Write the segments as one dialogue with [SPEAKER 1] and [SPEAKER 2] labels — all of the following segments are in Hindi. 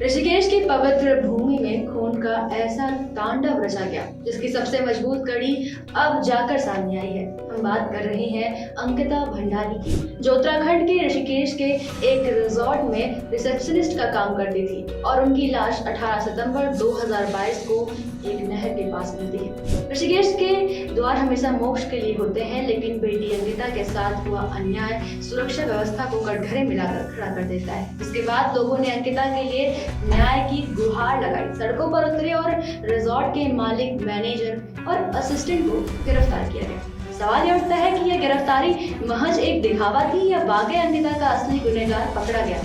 [SPEAKER 1] ऋषिकेश की पवित्र भूमि में खून का ऐसा तांडव रचा गया जिसकी सबसे मजबूत कड़ी अब जाकर सामने आई है। हम बात कर रहे हैं अंकिता भंडारी की, जो उत्तराखंड के ऋषिकेश के एक रिजॉर्ट में रिसेप्शनिस्ट का काम करती थी और उनकी लाश 18 सितंबर 2022 को एक नहर के पास मिलती है। ऋषिकेश के द्वार हमेशा मोक्ष के लिए होते हैं, लेकिन बेटी अंकिता के साथ हुआ अन्याय सुरक्षा व्यवस्था को कटघरे मिलाकर खड़ा कर देता है। इसके बाद लोगों ने अंकिता के लिए न्याय की गुहार लगाई, सड़कों पर उतरे और रिजॉर्ट के मालिक, मैनेजर और असिस्टेंट को गिरफ्तार किया गया। सवाल यह उठता है कि यह गिरफ्तारी महज एक दिखावा थी या वाकई अंकिता का असली गुनहगार पकड़ा गया।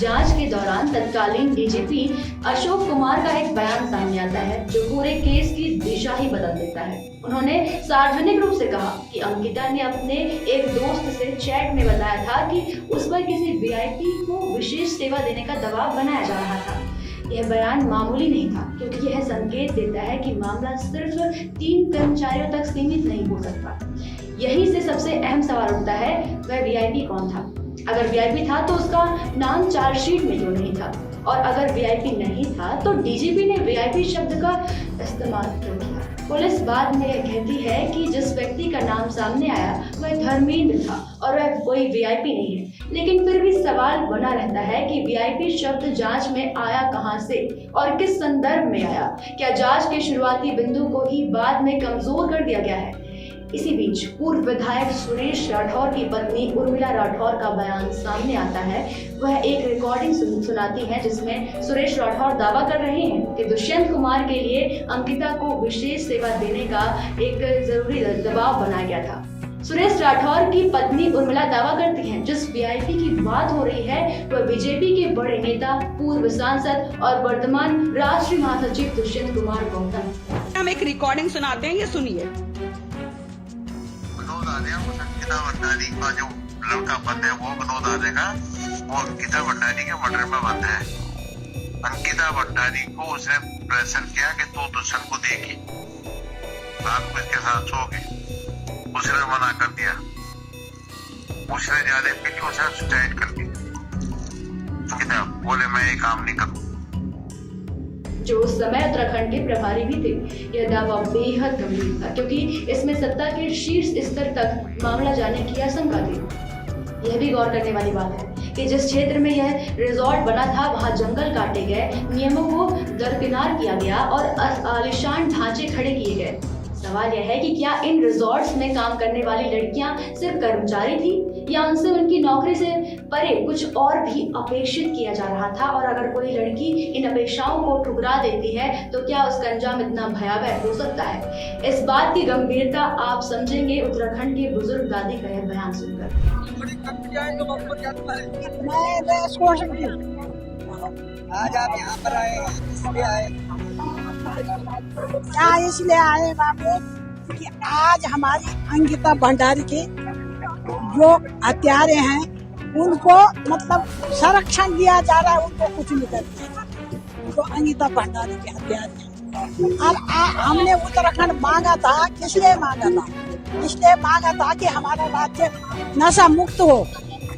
[SPEAKER 1] जांच के दौरान तत्कालीन डीजीपी अशोक कुमार का एक बयान सामने आता है जो पूरे केस की दिशा ही बदल देता है। उन्होंने सार्वजनिक रूप से कहा कि अंकिता ने अपने एक दोस्त से चैट में बताया था कि उस पर किसी वीआईपी को विशेष सेवा देने का दबाव बनाया जा रहा था। यह बयान मामूली नहीं था, क्योंकि यह संकेत देता है कि मामला सिर्फ 3 कर्मचारियों तक सीमित नहीं हो सकता। यहीं से सबसे अहम सवाल उठता है, वह वीआईपी कौन था? अगर वीआईपी था तो उसका नाम चार्जशीट में क्यों नहीं था? और अगर वीआईपी नहीं था तो डीजीपी ने वीआईपी शब्द का इस्तेमाल क्यों किया? पुलिस बाद में यह कहती है कि जिस व्यक्ति का नाम सामने आया वह धर्मेंद्र था और वह कोई वीआईपी नहीं है। लेकिन फिर भी सवाल बना रहता है कि वीआईपी शब्द जांच में आया कहां से और किस संदर्भ में आया? क्या जांच के शुरुआती बिंदु को ही बाद में कमजोर कर दिया गया है? इसी बीच पूर्व विधायक सुरेश राठौर की पत्नी उर्मिला राठौर का बयान सामने आता है। वह एक रिकॉर्डिंग सुनाती है जिसमें सुरेश राठौर दावा कर रहे हैं कि दुष्यंत कुमार के लिए अंकिता को विशेष सेवा देने का एक जरूरी दबाव बनाया गया था। सुरेश राठौर की पत्नी उर्मिला दावा करती हैं, जिस वीआईपी की बात हो रही है वह बीजेपी के बड़े नेता, पूर्व सांसद और वर्तमान राष्ट्रीय महासचिव दुष्यंत कुमार गौतम।
[SPEAKER 2] हम एक रिकॉर्डिंग सुनाते हैं, ये सुनिए।
[SPEAKER 3] अंकिता भंडारी का जो लड़का बंद है वो विनोद आर्य वो अंकिता भंडारी के मर्डर में बंद है। अंकिता भंडारी को उसने प्रेशर किया कि तू दुष्यंत को देखी, रात को इसके साथ सो गई। उसने मना कर दिया, उसने ज्यादा पी के उसे सुसाइड कर दी। अंकिता बोले मैं ये काम नहीं करूँ।
[SPEAKER 1] जो उस समय उत्तराखंड के प्रभारी भी थे। यह दावा बेहद गंभीर था, क्योंकि इसमें सत्ता के शीर्ष स्तर तक मामला जाने की आशंका थी। यह भी गौर करने वाली बात है कि जिस क्षेत्र में यह रिजॉर्ट बना था वहां जंगल काटे गए, नियमों को दरकिनार किया गया और आलीशान ढांचे खड़े किए गए। सवाल यह है कि क्या इन रिजॉर्ट्स में काम करने वाली लड़कियां सिर्फ कर्मचारी थी या उनसे उनकी नौकरी से परे कुछ और भी अपेक्षित किया जा रहा था? और अगर कोई लड़की इन अपेक्षाओं को ठुकरा देती है तो क्या उसका अंजाम इतना भयावह हो सकता है? इस बात की गंभीरता आप समझेंगे उत्तराखंड की बुजुर्ग दादी का यह बयान सुनकर।
[SPEAKER 4] आज आप यहाँ पर आए, इसलिए आए? क्या इसलिए आए बाबू कि आज हमारी अंकिता भंडारी के जो हत्यारे हैं उनको मतलब संरक्षण दिया जा रहा है, उनको कुछ नहीं करते। तो अंकिता भंडारी के हत्यारे हैं। अब हमने उत्तराखंड मांगा था, किसलिए मांगा था? इसलिए मांगा था कि हमारा राज्य नशा मुक्त हो,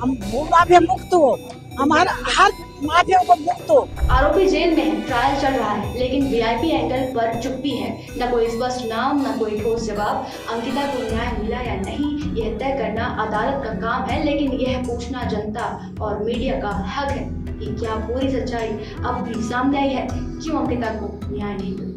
[SPEAKER 4] हम भू माफिया मुक्त हो, हमारा हर माफिया को मुक्त हो।
[SPEAKER 1] आरोपी जेल में है, ट्रायल चल रहा है, लेकिन वीआईपी एंगल पर चुप्पी है। न कोई स्पष्ट नाम, न कोई ठोस जवाब। अंकिता को न्याय मिला या नहीं, यह तय करना अदालत का काम है, लेकिन यह पूछना जनता और मीडिया का हक है कि क्या पूरी सच्चाई अब भी सामने आई है? क्यों अंकिता को न्याय नहीं मिला?